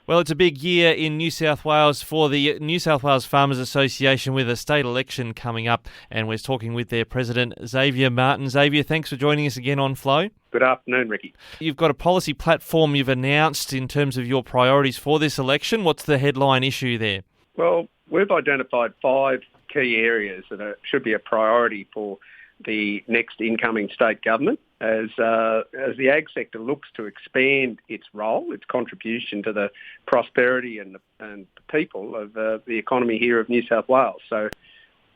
Well, it's a big year in New South Wales for the New South Wales Farmers Association with a state election coming up, and we're talking with their president, Xavier Martin. Xavier, thanks for joining us again on Flow. Good afternoon, Ricky. You've got a policy platform you've announced in terms of your priorities for this election. What's the headline issue there? Well, we've identified 5 key areas that should be a priority for the next incoming state government as the ag sector looks to expand its role, its contribution to the prosperity and the people of the economy here of New South Wales. So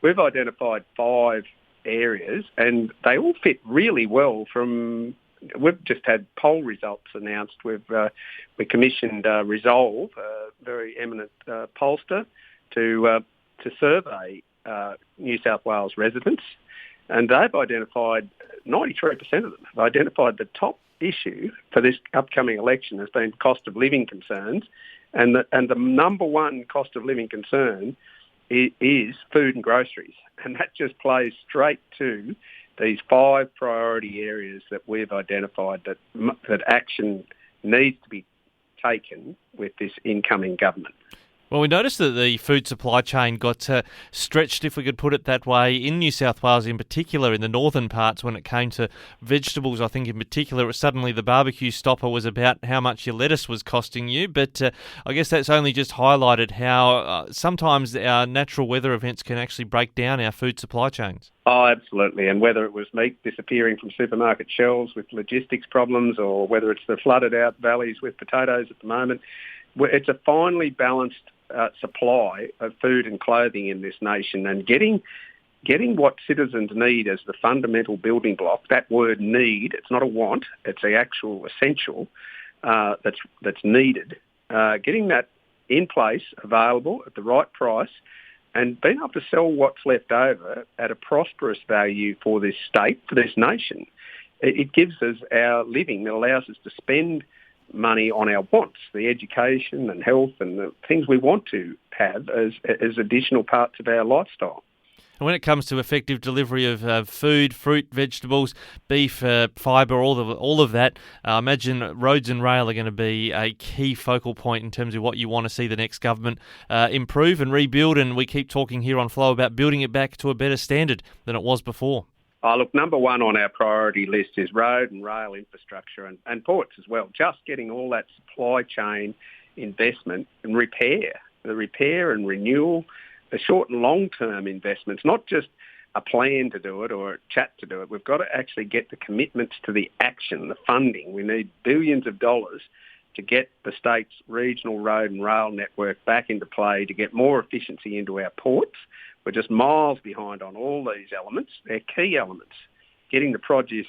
we've identified 5 areas and they all fit really well from... We've just had poll results announced. We commissioned Resolve, a very eminent pollster, to survey New South Wales residents, and they've identified 93% of them have identified the top issue for this upcoming election has been cost of living concerns, and the number one cost of living concern is food and groceries, and that just plays straight to these 5 priority areas that we've identified that action needs to be taken with this incoming government. Well, we noticed that the food supply chain got stretched, if we could put it that way, in New South Wales in particular, in the northern parts when it came to vegetables. I think in particular, it was suddenly the barbecue stopper was about how much your lettuce was costing you. But I guess that's only just highlighted how sometimes our natural weather events can actually break down our food supply chains. Oh, absolutely. And whether it was meat disappearing from supermarket shelves with logistics problems or whether it's the flooded out valleys with potatoes at the moment, it's a finely balanced supply of food and clothing in this nation, and getting what citizens need as the fundamental building block. That word need, it's not a want, it's the actual essential that's needed. Getting that in place, available at the right price, and being able to sell what's left over at a prosperous value for this state, for this nation. It gives us our living. It allows us to spend money on our wants, the education and health and the things we want to have as additional parts of our lifestyle. And when it comes to effective delivery of food, fruit, vegetables, beef, fibre, all of that, I imagine roads and rail are going to be a key focal point in terms of what you want to see the next government improve and rebuild. And we keep talking here on Flow about building it back to a better standard than it was before. Oh, look, number one on our priority list is road and rail infrastructure and ports as well. Just getting all that supply chain investment and the repair and renewal, the short and long-term investments, not just a plan to do it or a chat to do it. We've got to actually get the commitments to the action, the funding. We need billions of dollars to get the state's regional road and rail network back into play, to get more efficiency into our ports. We're just miles behind on all these elements. They're key elements. Getting the produce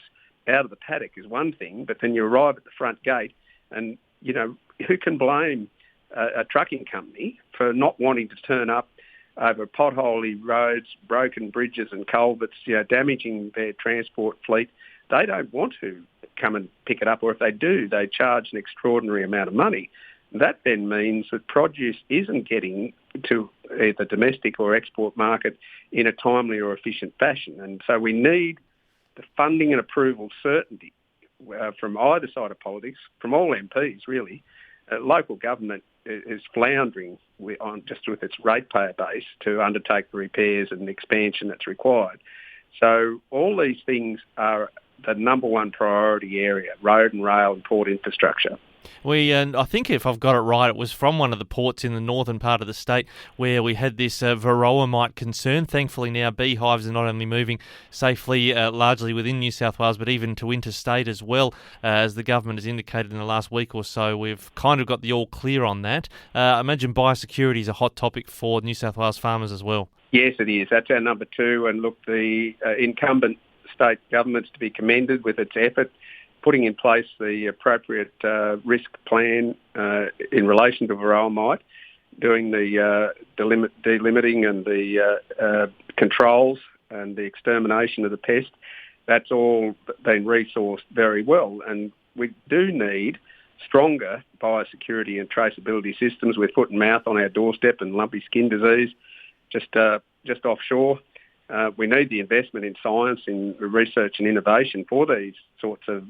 out of the paddock is one thing, but then you arrive at the front gate and, who can blame a trucking company for not wanting to turn up over potholey roads, broken bridges and culverts, damaging their transport fleet? They don't want to come and pick it up, or if they do, they charge an extraordinary amount of money. That then means that produce isn't getting to either domestic or export market in a timely or efficient fashion. And so we need the funding and approval certainty from either side of politics, from all MPs really. Local government is floundering with its ratepayer base to undertake the repairs and expansion that's required. So all these things are the number one priority area, road and rail and port infrastructure. I think if I've got it right, it was from one of the ports in the northern part of the state where we had this varroa mite concern. Thankfully now beehives are not only moving safely largely within New South Wales, but even to interstate as well, as the government has indicated in the last week or so. We've kind of got the all clear on that. I imagine biosecurity is a hot topic for New South Wales farmers as well. Yes, it is. That's our number 2. And look, the incumbent state government's to be commended with its effort, putting in place the appropriate risk plan in relation to varroa mite, doing the delimiting and the controls and the extermination of the pest. That's all been resourced very well. And we do need stronger biosecurity and traceability systems with foot and mouth on our doorstep and lumpy skin disease just offshore. We need the investment in science, in research and innovation for these sorts of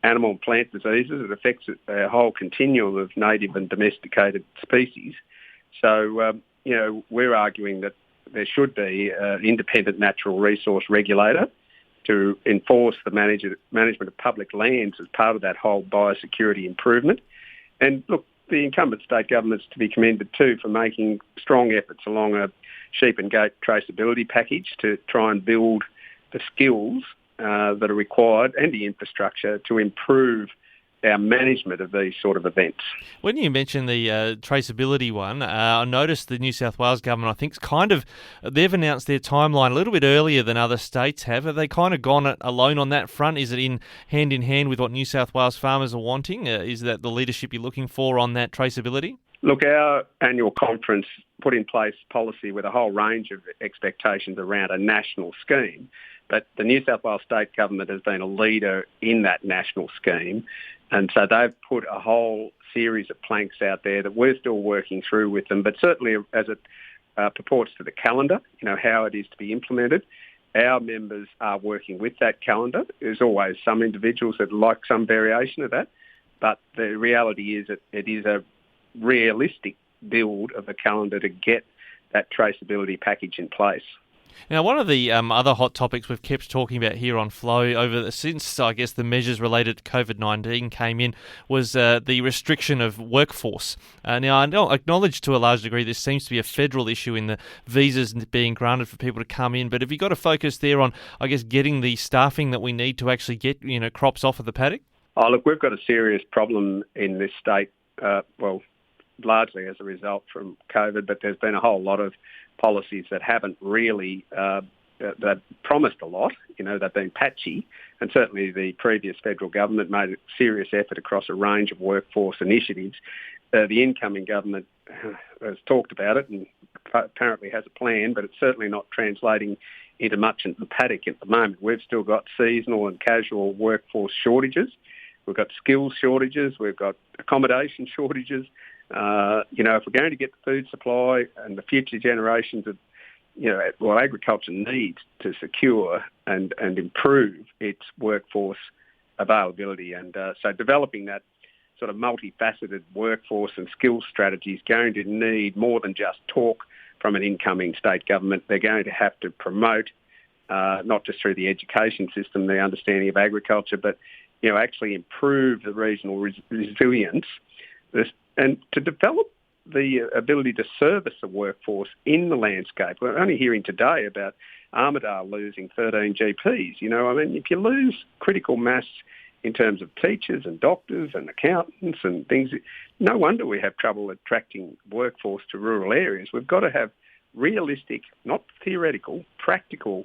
animal and plant diseases. It affects a whole continuum of native and domesticated species. So, we're arguing that there should be an independent natural resource regulator to enforce the management of public lands as part of that whole biosecurity improvement. And look, the incumbent state government's to be commended too for making strong efforts along a sheep and goat traceability package to try and build the skills that are required and the infrastructure to improve our management of these sort of events. When you mentioned the traceability one, I noticed the New South Wales government, I think, they've announced their timeline a little bit earlier than other states have. Have they kind of gone it alone on that front? Is it in hand with what New South Wales farmers are wanting? Is that the leadership you're looking for on that traceability? Look, our annual conference put in place policy with a whole range of expectations around a national scheme. But the New South Wales state government has been a leader in that national scheme. And so they've put a whole series of planks out there that we're still working through with them. But certainly as it purports to the calendar, how it is to be implemented, our members are working with that calendar. There's always some individuals that like some variation of that. But the reality is that it is a realistic build of a calendar to get that traceability package in place. Now, one of the other hot topics we've kept talking about here on Flow since, I guess, the measures related to COVID-19 came in was the restriction of workforce. Now, I acknowledge to a large degree this seems to be a federal issue in the visas being granted for people to come in, but have you got to focus there on, I guess, getting the staffing that we need to actually get, crops off of the paddock? Oh, look, we've got a serious problem in this state, largely as a result from COVID, but there's been a whole lot of policies that haven't really, that promised a lot, they've been patchy, and certainly the previous federal government made a serious effort across a range of workforce initiatives. The incoming government has talked about it and apparently has a plan, but it's certainly not translating into much in the paddock at the moment. We've still got seasonal and casual workforce shortages. We've got skills shortages. We've got accommodation shortages. If we're going to get the food supply and the future generations of, agriculture needs to secure and improve its workforce availability. And so developing that sort of multifaceted workforce and skills strategy is going to need more than just talk from an incoming state government. They're going to have to promote, not just through the education system, the understanding of agriculture, but, actually improve the regional resilience and to develop the ability to service the workforce in the landscape. We're only hearing today about Armidale losing 13 GPs. If you lose critical mass in terms of teachers and doctors and accountants and things, no wonder we have trouble attracting workforce to rural areas. We've got to have realistic, not theoretical, practical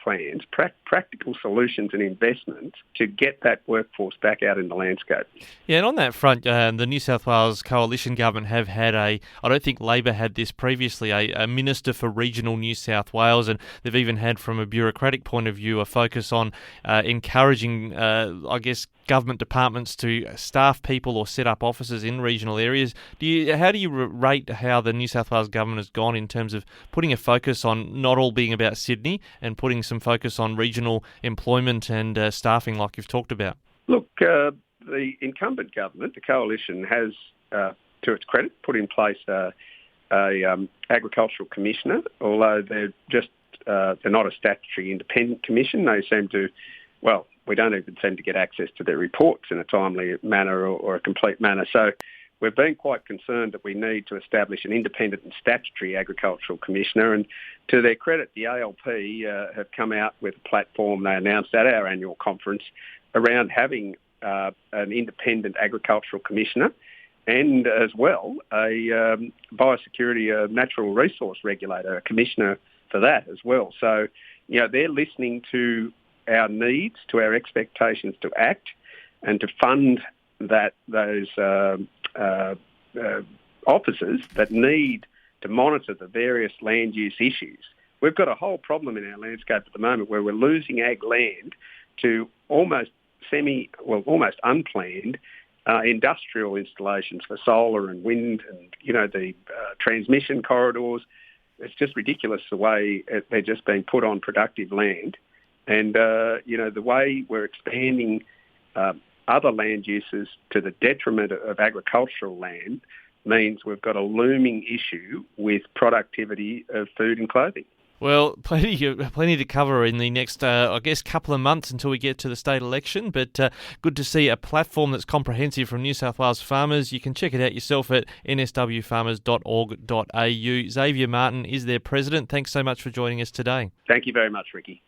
plans, practical solutions and investments to get that workforce back out in the landscape. Yeah, and on that front, the New South Wales coalition government have had I don't think Labor had this previously, a Minister for Regional New South Wales, and they've even had, from a bureaucratic point of view, a focus on encouraging, government departments to staff people or set up offices in regional areas. How do you rate how the New South Wales government has gone in terms of putting a focus on not all being about Sydney and putting some focus on regional employment and staffing like you've talked about? Look, the incumbent government, the coalition, has, to its credit, put in place a agricultural commissioner, although they're not a statutory independent commission. They seem to, we don't even seem to get access to their reports in a timely manner or a complete manner. So we've been quite concerned that we need to establish an independent and statutory agricultural commissioner. And to their credit, the ALP have come out with a platform they announced at our annual conference around having an independent agricultural commissioner and as well a biosecurity, a natural resource regulator, a commissioner for that as well. So, they're listening to our needs, to our expectations to act and to fund those officers that need to monitor the various land use issues. We've got a whole problem in our landscape at the moment where we're losing ag land to almost unplanned industrial installations for solar and wind and, the transmission corridors. It's just ridiculous the way they're just being put on productive land. And, the way we're expanding other land uses to the detriment of agricultural land means we've got a looming issue with productivity of food and clothing. Well, plenty to cover in the next, couple of months until we get to the state election, but good to see a platform that's comprehensive from New South Wales farmers. You can check it out yourself at nswfarmers.org.au. Xavier Martin is their president. Thanks so much for joining us today. Thank you very much, Ricky.